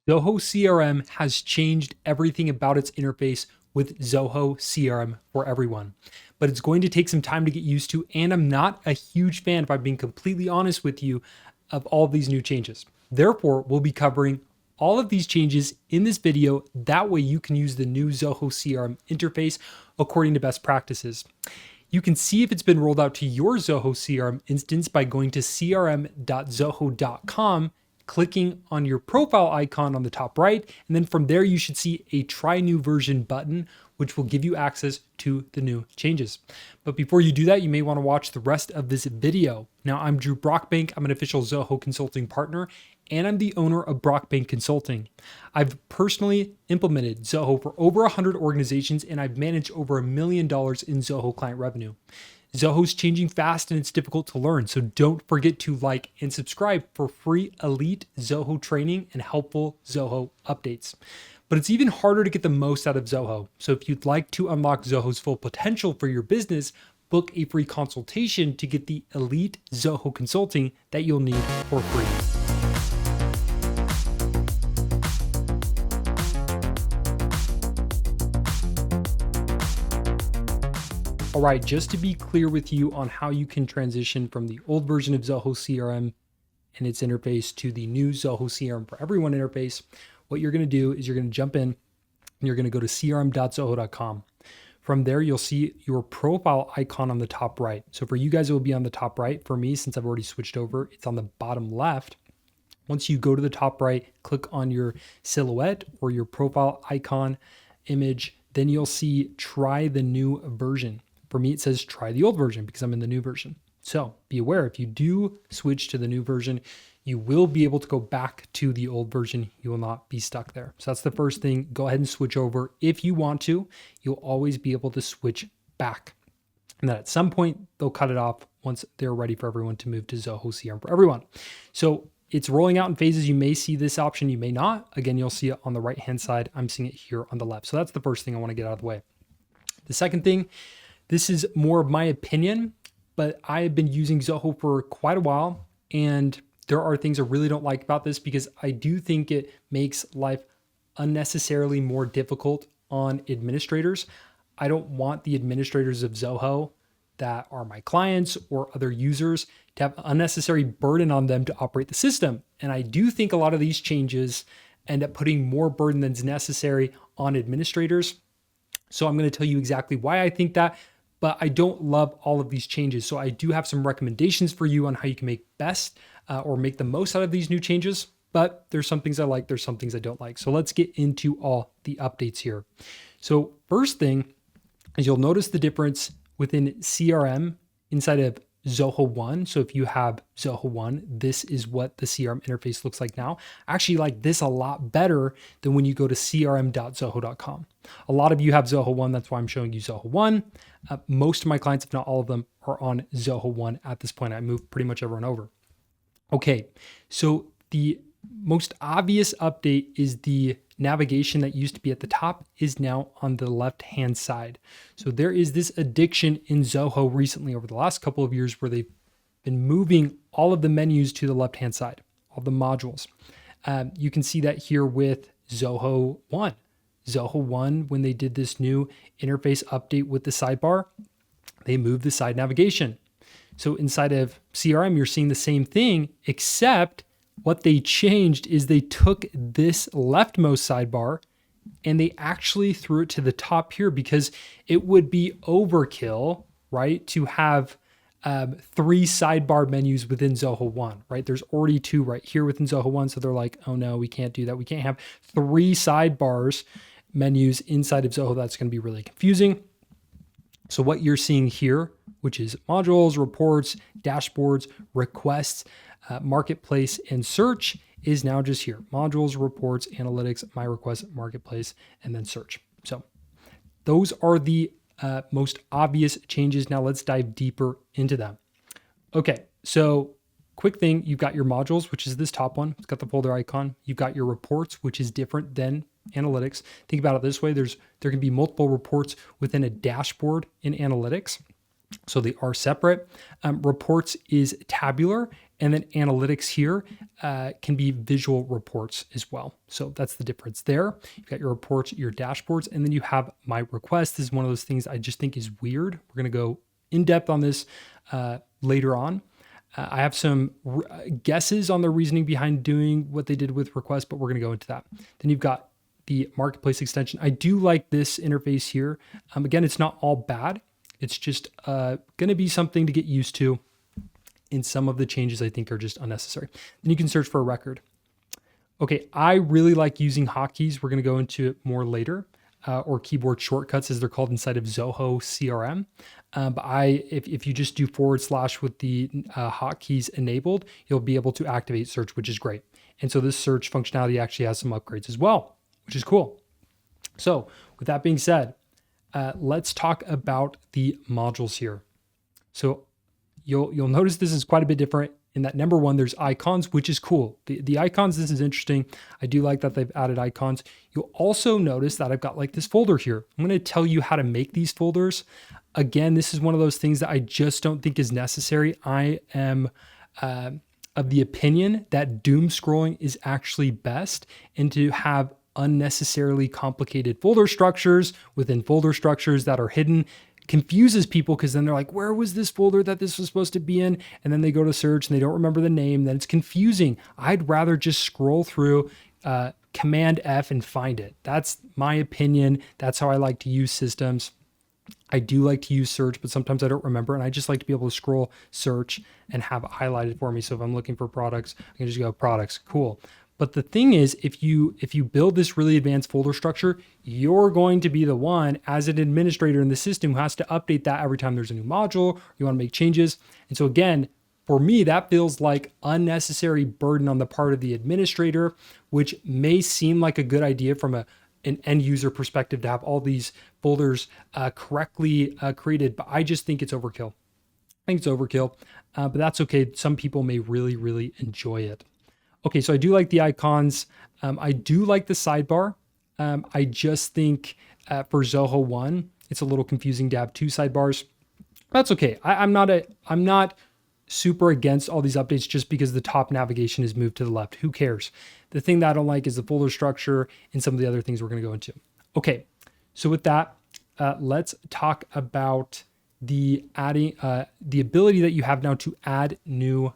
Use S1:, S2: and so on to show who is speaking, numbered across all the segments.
S1: Zoho CRM has changed everything about its interface with Zoho CRM for everyone, but it's going to take some time to get used to. And I'm not a huge fan, if I'm being completely honest with you, of all of these new changes. Therefore, we'll be covering all of these changes in this video. That way you can use the new Zoho CRM interface according to best practices. You can see if it's been rolled out to your Zoho CRM instance by going to crm.zoho.com, clicking on your profile icon on the top right, and then from there you should see a try new version button, which will give you access to the new changes. But before you do that, you may want to watch the rest of this video. Now, I'm Drew Brockbank. I'm an official Zoho consulting partner, and I'm the owner of Brockbank Consulting. I've personally implemented Zoho for over 100 organizations, and I've managed over $1 million in Zoho client revenue. Zoho's changing fast and it's difficult to learn, so don't forget to like and subscribe for free elite Zoho training and helpful Zoho updates. But it's even harder to get the most out of Zoho. So if you'd like to unlock Zoho's full potential for your business, book a free consultation to get the elite Zoho consulting that you'll need for free. All right, just to be clear with you on how you can transition from the old version of Zoho CRM and its interface to the new Zoho CRM for Everyone interface, what you're going to do is you're going to jump in and you're going to go to crm.zoho.com. From there, you'll see your profile icon on the top right. So for you guys, it will be on the top right. For me, since I've already switched over, it's on the bottom left. Once you go to the top right, click on your silhouette or your profile icon image, then you'll see try the new version. For me, it says try the old version because I'm in the new version. So be aware, if you do switch to the new version, you will be able to go back to the old version. You will not be stuck there. So that's the first thing. Go ahead and switch over. If you want to, you'll always be able to switch back. And then at some point, they'll cut it off once they're ready for everyone to move to Zoho CRM for Everyone. So it's rolling out in phases. You may see this option, you may not. Again, you'll see it on the right-hand side. I'm seeing it here on the left. So that's the first thing I want to get out of the way. The second thing, this is more of my opinion, but I have been using Zoho for quite a while, and there are things I really don't like about this because I do think it makes life unnecessarily more difficult on administrators. I don't want the administrators of Zoho that are my clients or other users to have unnecessary burden on them to operate the system. And I do think a lot of these changes end up putting more burden than's necessary on administrators. So I'm going to tell you exactly why I think that, but I don't love all of these changes. So I do have some recommendations for you on how you can make best or make the most out of these new changes. But there's some things I like, there's some things I don't like. So let's get into all the updates here. So first thing is you'll notice the difference within CRM inside of Zoho One. So if you have Zoho One, this is what the CRM interface looks like now. I actually like this a lot better than when you go to crm.zoho.com. A lot of you have Zoho One. That's why I'm showing you Zoho One. Most of my clients, if not all of them, are on Zoho One at this point. I moved pretty much everyone over. Okay, so the most obvious update is the navigation that used to be at the top is now on the left-hand side. So there is this addiction in Zoho recently over the last couple of years where they've been moving all of the menus to the left-hand side, all the modules. You can see that here with Zoho One. Zoho One, when they did this new interface update with the sidebar, they moved the side navigation. So inside of CRM, you're seeing the same thing, except what they changed is they took this leftmost sidebar and they actually threw it to the top here because it would be overkill, right, to have 3 sidebar menus within Zoho One, right? There's already 2 right here within Zoho One. So they're like, oh no, we can't do that. We can't have 3 sidebars menus inside of Zoho. That's going to be really confusing. So what you're seeing here, which is modules, reports, dashboards, requests, marketplace, and search is now just here. Modules, reports, analytics, my request, marketplace, and then search. So those are the most obvious changes. Now let's dive deeper into them. Okay, so quick thing, you've got your modules, which is this top one. It's got the folder icon. You've got your reports, which is different than analytics. Think about it this way. There can be multiple reports within a dashboard in analytics. So they are separate. Reports is tabular And then analytics here can be visual reports as well. So that's the difference there. You've got your reports, your dashboards, and then you have my request. This is one of those things I just think is weird. We're going to go in depth on this later on. I have some guesses on the reasoning behind doing what they did with request, but we're going to go into that. Then you've got the marketplace extension. I do like this interface here. Again, it's not all bad. It's just going to be something to get used to. In some of the changes I think are just unnecessary. Then you can search for a record. Okay, I really like using hotkeys. We're going to go into it more later, or keyboard shortcuts as they're called inside of Zoho CRM. But if you just do / with the hotkeys enabled, you'll be able to activate search, which is great. And so this search functionality actually has some upgrades as well, which is cool. So with that being said, let's talk about the modules here. So you'll notice this is quite a bit different in that number one, there's icons, which is cool. The icons, this is interesting. I do like that they've added icons. You'll also notice that I've got like this folder here. I'm going to tell you how to make these folders. Again, this is one of those things that I just don't think is necessary. I am of the opinion that doom scrolling is actually best, and to have unnecessarily complicated folder structures within folder structures that are hidden confuses people, because then they're like, where was this folder that this was supposed to be in? And then they go to search and they don't remember the name. Then it's confusing. I'd rather just scroll through Command F and find it. That's my opinion. That's how I like to use systems. I do like to use search, but sometimes I don't remember. And I just like to be able to scroll search and have it highlighted for me. So if I'm looking for products, I can just go products. Cool. But the thing is, if you build this really advanced folder structure, you're going to be the one as an administrator in the system who has to update that every time there's a new module, or you want to make changes. And so again, for me, that feels like unnecessary burden on the part of the administrator, which may seem like a good idea from an end user perspective to have all these folders correctly created, but I just think it's overkill. I think it's overkill, but that's okay. Some people may really, really enjoy it. Okay, so I do like the icons. I do like the sidebar. I just think for Zoho One, it's a little confusing to have two sidebars. That's okay. I'm not super against all these updates just because the top navigation is moved to the left. Who cares? The thing that I don't like is the folder structure and some of the other things we're going to go into. Okay, so with that, let's talk about the ability that you have now to add new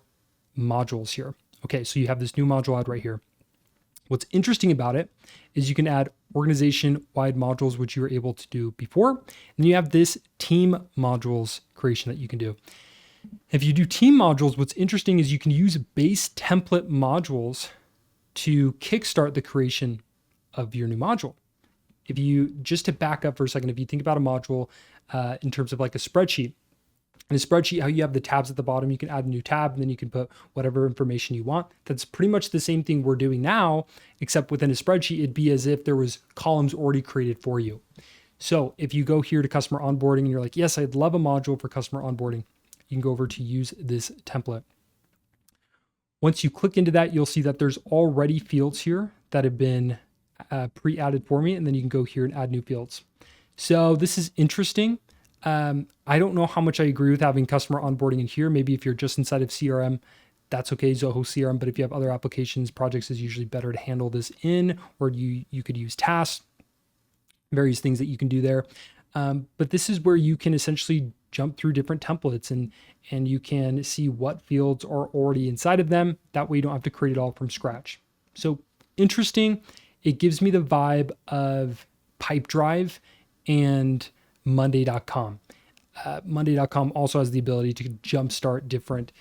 S1: modules here. Okay, so you have this new module add right here. What's interesting about it is you can add organization-wide modules, which you were able to do before. And then you have this team modules creation that you can do. If you do team modules, what's interesting is you can use base template modules to kickstart the creation of your new module. If you, just to back up for a second, if you think about a module in terms of like a spreadsheet, in a spreadsheet, how you have the tabs at the bottom, you can add a new tab and then you can put whatever information you want. That's pretty much the same thing we're doing now, except within a spreadsheet, it'd be as if there was columns already created for you. So if you go here to customer onboarding and you're like, yes, I'd love a module for customer onboarding, you can go over to use this template. Once you click into that, you'll see that there's already fields here that have been pre-added for me. And then you can go here and add new fields. So this is interesting. I don't know how much I agree with having customer onboarding in here. Maybe if you're just inside of CRM, that's okay, Zoho CRM. But if you have other applications, projects is usually better to handle this in, or you could use tasks, various things that you can do there. But this is where you can essentially jump through different templates and you can see what fields are already inside of them. That way you don't have to create it all from scratch. So interesting. It gives me the vibe of Pipedrive and Monday.com. Monday.com also has the ability to jumpstart different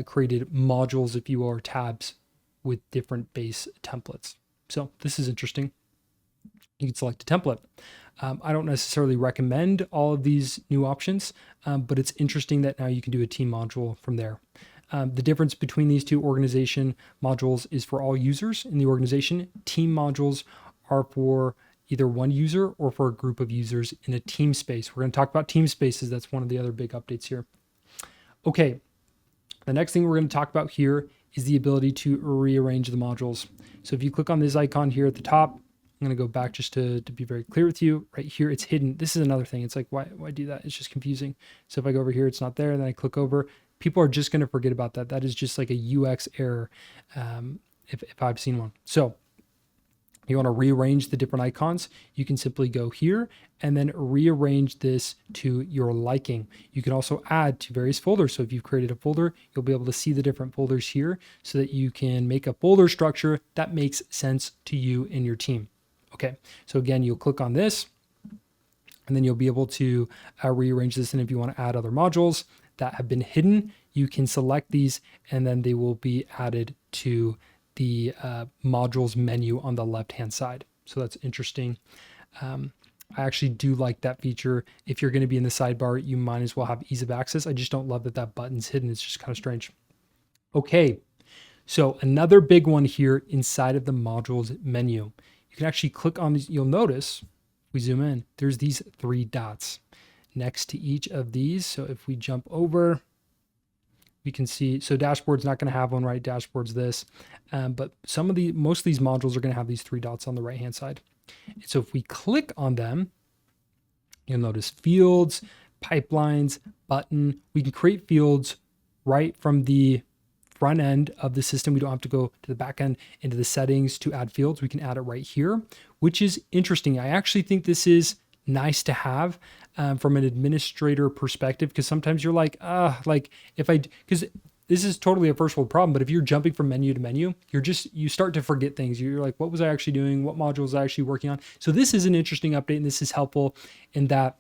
S1: created modules, if you will, or tabs with different base templates. So this is interesting. You can select a template. I don't necessarily recommend all of these new options, but it's interesting that now you can do a team module from there. The difference between these two organization modules is for all users in the organization. Team modules are for either one user or for a group of users in a team space. We're going to talk about team spaces. That's one of the other big updates here. Okay, the next thing we're going to talk about here is the ability to rearrange the modules. So if you click on this icon here at the top, I'm going to go back just to be very clear with you. Right here, it's hidden. This is another thing. It's like, why do that? It's just confusing. So if I go over here, it's not there. And then I click over, people are just going to forget about that. That is just like a UX error, if I've seen one. So you want to rearrange the different icons, you can simply go here and then rearrange this to your liking. You can also add to various folders. So if you've created a folder, you'll be able to see the different folders here so that you can make a folder structure that makes sense to you and your team. Okay, so again, you'll click on this and then you'll be able to rearrange this. And if you want to add other modules that have been hidden, you can select these and then they will be added to the modules menu on the left-hand side. So that's interesting. I actually do like that feature. If you're going to be in the sidebar, you might as well have ease of access. I just don't love that that button's hidden. It's just kind of strange. Okay, so another big one here inside of the modules menu. You can actually click on these. You'll notice, if we zoom in, there's these 3 dots next to each of these. So if we jump over, we can see, so dashboard's not going to have one, right? Dashboard's this, but most of these modules are going to have these 3 dots on the right-hand side. And so if we click on them, you'll notice fields, pipelines, button. We can create fields right from the front end of the system. We don't have to go to the back end into the settings to add fields. We can add it right here, which is interesting. I actually think this is nice to have from an administrator perspective, because sometimes you're like, because this is totally a first world problem, but if you're jumping from menu to menu, you start to forget things. You're like, what was I actually doing? What module was I actually working on? So this is an interesting update, and this is helpful in that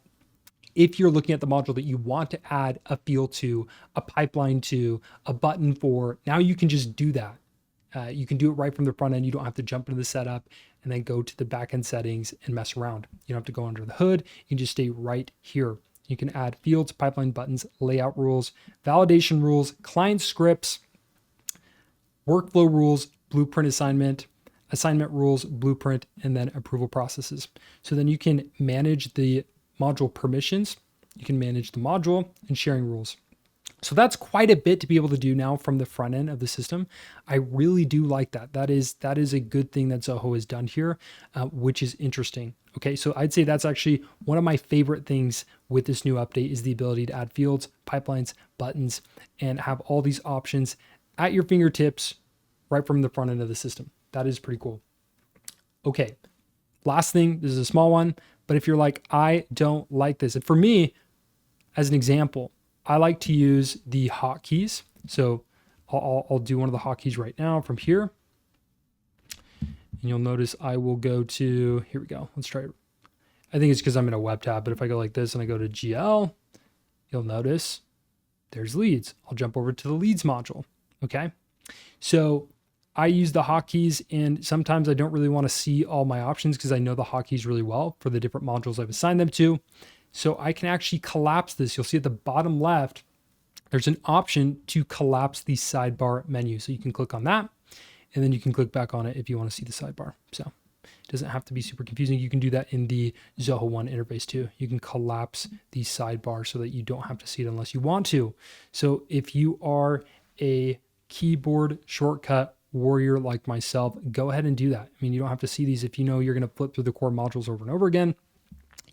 S1: if you're looking at the module that you want to add a field to, a pipeline to, a button for, now you can just do that. You can do it right from the front end. You don't have to jump into the setup and then go to the backend settings and mess around. You don't have to go under the hood. You can just stay right here. You can add fields, pipeline buttons, layout rules, validation rules, client scripts, workflow rules, blueprint assignment rules, blueprint, and then approval processes. So then you can manage the module permissions. You can manage the module and sharing rules. So that's quite a bit to be able to do now from the front end of the system. I really do like that. That is a good thing that Zoho has done here, which is interesting. Okay, so I'd say that's actually one of my favorite things with this new update is the ability to add fields, pipelines, buttons, and have all these options at your fingertips right from the front end of the system. That is pretty cool. Okay, last thing, this is a small one, but if you're like, I don't like this, and for me, as an example, I like to use the hotkeys. So I'll do one of the hotkeys right now from here. And you'll notice I will go to, here we go. Let's try it. I think it's because I'm in a web tab, but if I go like this and I go to GL, you'll notice there's leads. I'll jump over to the leads module. Okay. So I use the hotkeys, and sometimes I don't really want to see all my options because I know the hotkeys really well for the different modules I've assigned them to. So I can actually collapse this. You'll see at the bottom left, there's an option to collapse the sidebar menu. So you can click on that, and then you can click back on it if you want to see the sidebar. So it doesn't have to be super confusing. You can do that in the Zoho One interface too. You can collapse the sidebar so that you don't have to see it unless you want to. So if you are a keyboard shortcut warrior like myself, go ahead and do that. I mean, you don't have to see these if you know you're going to flip through the core modules over and over again.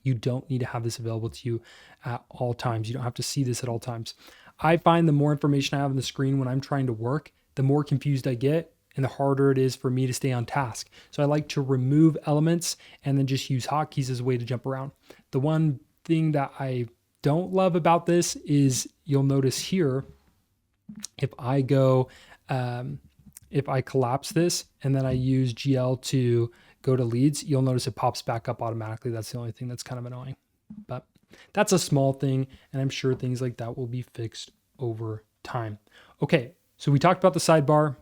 S1: You don't need to have this available to you at all times. You don't have to see this at all times. I find the more information I have on the screen when I'm trying to work, the more confused I get and the harder it is for me to stay on task. So I like to remove elements and then just use hotkeys as a way to jump around. The one thing that I don't love about this is you'll notice here, if I go, if I collapse this and then I use GL to go to leads, you'll notice it pops back up automatically. That's the only thing that's kind of annoying, but that's a small thing. And I'm sure things like that will be fixed over time. Okay. So we talked about the sidebar,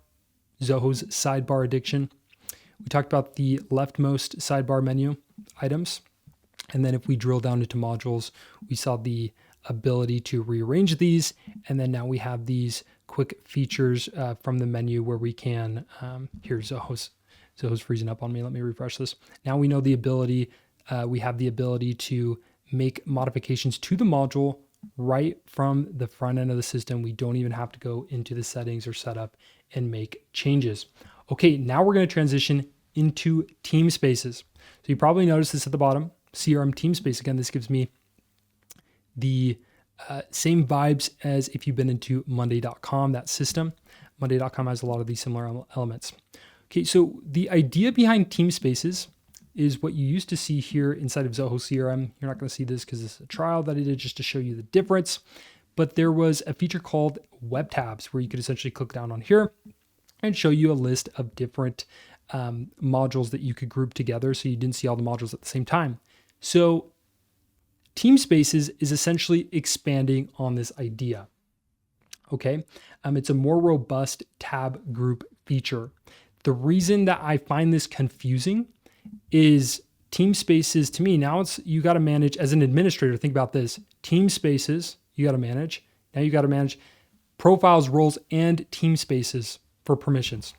S1: Zoho's sidebar addiction. We talked about the leftmost sidebar menu items. And then if we drill down into modules, we saw the ability to rearrange these. And then now we have these quick features from the menu where we can, here Zoho's freezing up on me. Let me refresh this. Now we know the ability, we have the ability to make modifications to the module right from the front end of the system. We don't even have to go into the settings or setup and make changes. Okay, now we're going to transition into team spaces. So you probably noticed this at the bottom, CRM team space. Again, this gives me the Same vibes as if you've been into Monday.com, that system. Monday.com has a lot of these similar elements. Okay, so the idea behind team spaces is what you used to see here inside of Zoho CRM. You're not going to see this because this is a trial that I did just to show you the difference. But there was a feature called web tabs where you could essentially click down on here and show you a list of different modules that you could group together so you didn't see all the modules at the same time. So team spaces is essentially expanding on this idea. Okay, it's a more robust tab group feature. The reason that I find this confusing is team spaces to me, now it's, you got to manage as an administrator. Think about this: team spaces, you got to manage. Now you got to manage profiles, roles, and team spaces for permissions.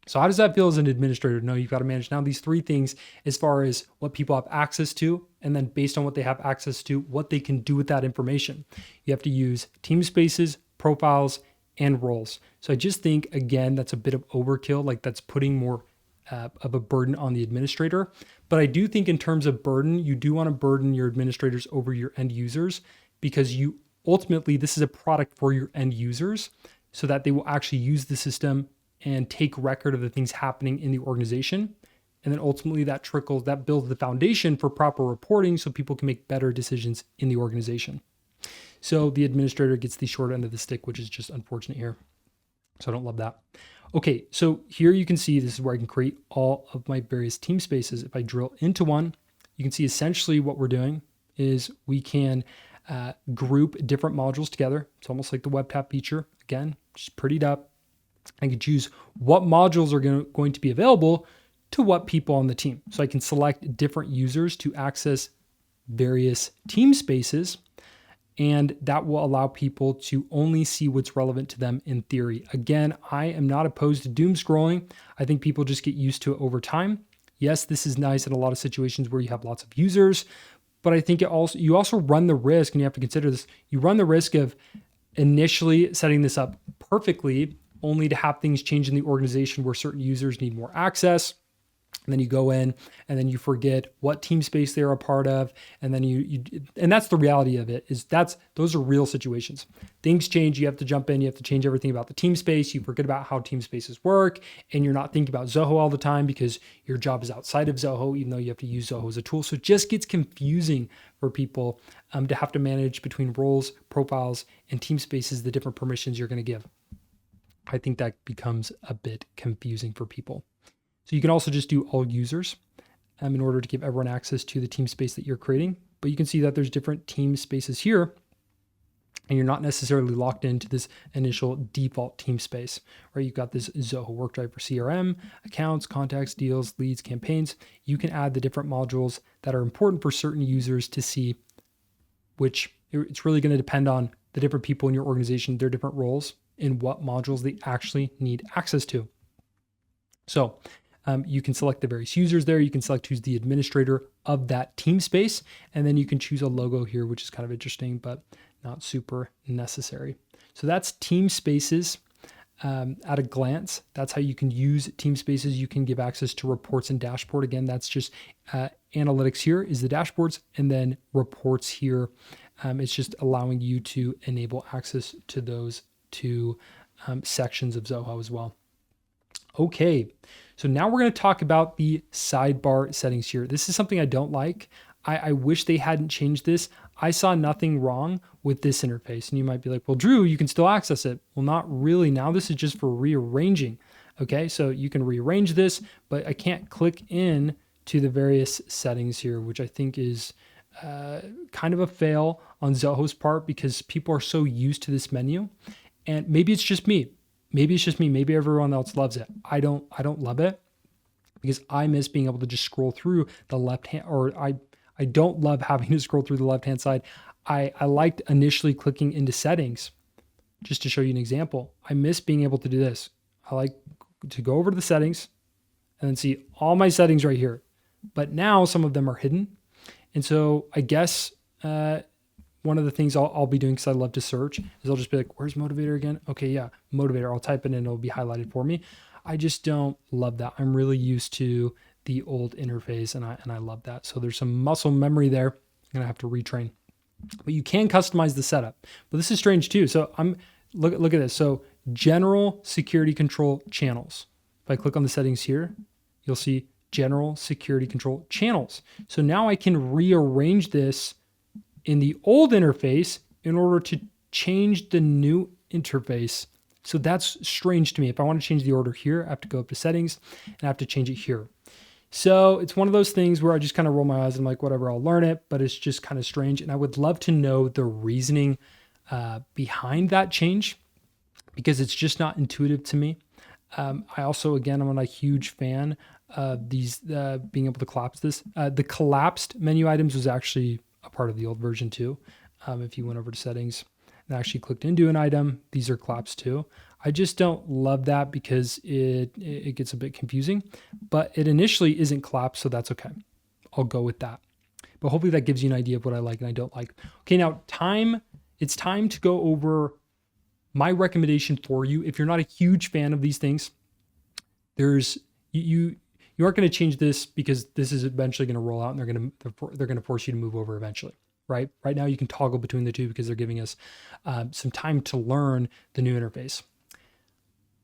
S1: So how does that feel as an administrator? No, you've got to manage now these three things as far as what people have access to, and then based on what they have access to, what they can do with that information. You have to use team spaces, profiles, and roles. So I just think, again, that's a bit of overkill. Like, that's putting more of a burden on the administrator. But I do think in terms of burden, you do want to burden your administrators over your end users, because you ultimately, this is a product for your end users so that they will actually use the system and take record of the things happening in the organization. And then ultimately that builds the foundation for proper reporting so people can make better decisions in the organization. So the administrator gets the short end of the stick, which is just unfortunate here. So I don't love that. Okay, so here you can see this is where I can create all of my various team spaces. If I drill into one, you can see essentially what we're doing is we can group different modules together. It's almost like the web tab feature. Again, just prettied up. I can choose what modules are going to be available to what people on the team. So I can select different users to access various team spaces, and that will allow people to only see what's relevant to them in theory. Again, I am not opposed to doom scrolling. I think people just get used to it over time. Yes, this is nice in a lot of situations where you have lots of users, but I think you also run the risk, and you have to consider this, you run the risk of initially setting this up perfectly only to have things change in the organization where certain users need more access. And then you go in and then you forget what team space they're a part of. And then and that's the reality of it, those are real situations. Things change, you have to jump in, you have to change everything about the team space. You forget about how team spaces work, and you're not thinking about Zoho all the time because your job is outside of Zoho, even though you have to use Zoho as a tool. So it just gets confusing for people to have to manage between roles, profiles, and team spaces, the different permissions you're going to give. I think that becomes a bit confusing for people. So you can also just do all users in order to give everyone access to the team space that you're creating. But you can see that there's different team spaces here, and you're not necessarily locked into this initial default team space, right? You've got this Zoho WorkDrive for CRM, accounts, contacts, deals, leads, campaigns. You can add the different modules that are important for certain users to see, which it's really going to depend on the different people in your organization, their different roles, and what modules they actually need access to. So you can select the various users there. You can select who's the administrator of that team space. And then you can choose a logo here, which is kind of interesting, but not super necessary. So that's team spaces at a glance. That's how you can use team spaces. You can give access to reports and dashboard. Again, that's just analytics here is the dashboards, and then reports here. It's just allowing you to enable access to those two sections of Zoho as well. Okay, so now we're going to talk about the sidebar settings here. This is something I don't like. I wish they hadn't changed this. I saw nothing wrong with this interface. And you might be like, well, Drew, you can still access it. Well, not really. Now this is just for rearranging. Okay, so you can rearrange this, but I can't click in to the various settings here, which I think is kind of a fail on Zoho's part because people are so used to this menu. And maybe it's just me. Maybe everyone else loves it. I don't love it because I miss being able to just scroll through the left hand, or I don't love having to scroll through the left-hand side. I liked initially clicking into settings. Just to show you an example, I miss being able to do this. I like to go over to the settings and then see all my settings right here. But now some of them are hidden. And so I guess one of the things I'll be doing, because I love to search, is I'll just be like, where's Motivator again? Okay, yeah, Motivator. I'll type it in and it'll be highlighted for me. I just don't love that. I'm really used to the old interface and I love that. So there's some muscle memory there. I'm going to have to retrain. but you can customize the setup. But this is strange too. So look at this. So general security control channels. If I click on the settings here, you'll see general security control channels. So now I can rearrange this in the old interface in order to change the new interface. So that's strange to me. If I want to change the order here, I have to go up to settings and I have to change it here. So it's one of those things where I just kind of roll my eyes and I'm like, whatever, I'll learn it, but it's just kind of strange. And I would love to know the reasoning behind that change because it's just not intuitive to me. I also, again, I'm not a huge fan of these being able to collapse this. The collapsed menu items was actually a part of the old version too. If you went over to settings and actually clicked into an item, these are collapsed too. I just don't love that because it gets a bit confusing, but it initially isn't collapsed, so that's okay. I'll go with that. But hopefully that gives you an idea of what I like and I don't like. Okay, now it's time to go over my recommendation for you. If you're not a huge fan of these things, you aren't going to change this because this is eventually going to roll out and they're going to force you to move over eventually. Right now you can toggle between the two because they're giving us some time to learn the new interface.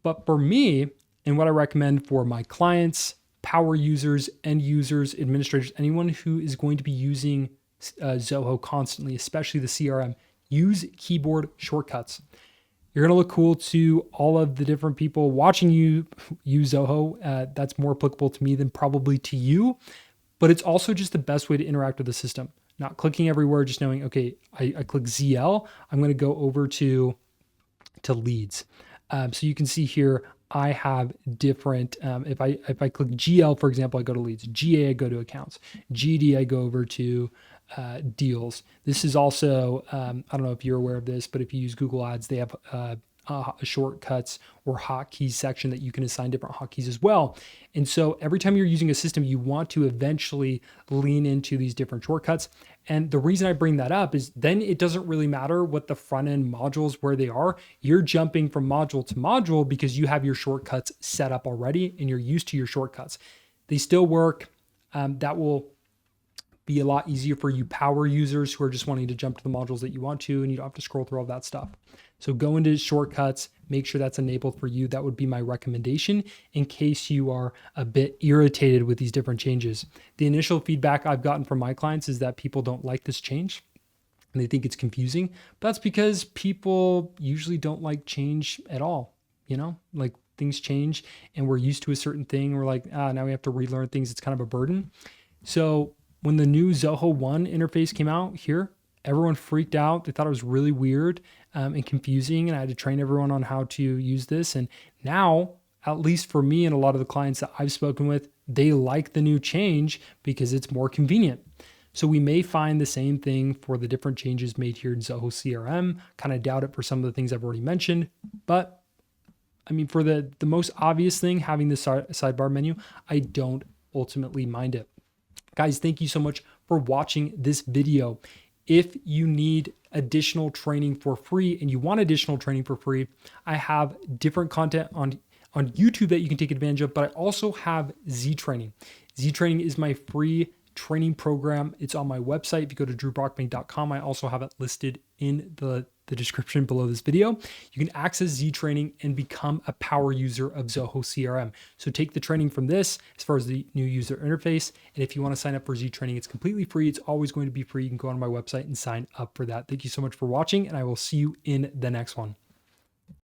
S1: But for me, and what I recommend for my clients, power users, end users, administrators, anyone who is going to be using Zoho constantly, especially the CRM, use keyboard shortcuts. You're going to look cool to all of the different people watching you use Zoho. That's more applicable to me than probably to you, but it's also just the best way to interact with the system. Not clicking everywhere, just knowing, okay, I click ZL, I'm going to go over to leads. So you can see here, I have different, if I click GL, for example, I go to leads. GA, I go to accounts. GD, I go over to deals. This is also, I don't know if you're aware of this, but if you use Google Ads, they have shortcuts or hotkeys section that you can assign different hotkeys as well. And so every time you're using a system, you want to eventually lean into these different shortcuts. And the reason I bring that up is then it doesn't really matter what the front end modules, where they are. You're jumping from module to module because you have your shortcuts set up already and you're used to your shortcuts. They still work. That will be a lot easier for you power users who are just wanting to jump to the modules that you want to, and you don't have to scroll through all that stuff. So go into shortcuts, make sure that's enabled for you. That would be my recommendation in case you are a bit irritated with these different changes. The initial feedback I've gotten from my clients is that people don't like this change and they think it's confusing. But that's because people usually don't like change at all. Like things change and we're used to a certain thing. We're like, now we have to relearn things. It's kind of a burden. So when the new Zoho One interface came out here, everyone freaked out. They thought it was really weird and confusing, and I had to train everyone on how to use this. And now, at least for me and a lot of the clients that I've spoken with, they like the new change because it's more convenient. So we may find the same thing for the different changes made here in Zoho CRM. Kind of doubt it for some of the things I've already mentioned, but I mean, for the most obvious thing, having the sidebar menu, I don't ultimately mind it. Guys, thank you so much for watching this video. If you need additional training for free and you want additional training for free, I have different content on YouTube that you can take advantage of, but I also have Z Training. Z Training is my free training program. It's on my website. If you go to drewbrockbank.com, I also have it listed in the description below this video. You can access Z Training and become a power user of Zoho CRM. So take the training from this as far as the new user interface. And if you want to sign up for Z Training, it's completely free. It's always going to be free. You can go on my website and sign up for that. Thank you so much for watching, and I will see you in the next one.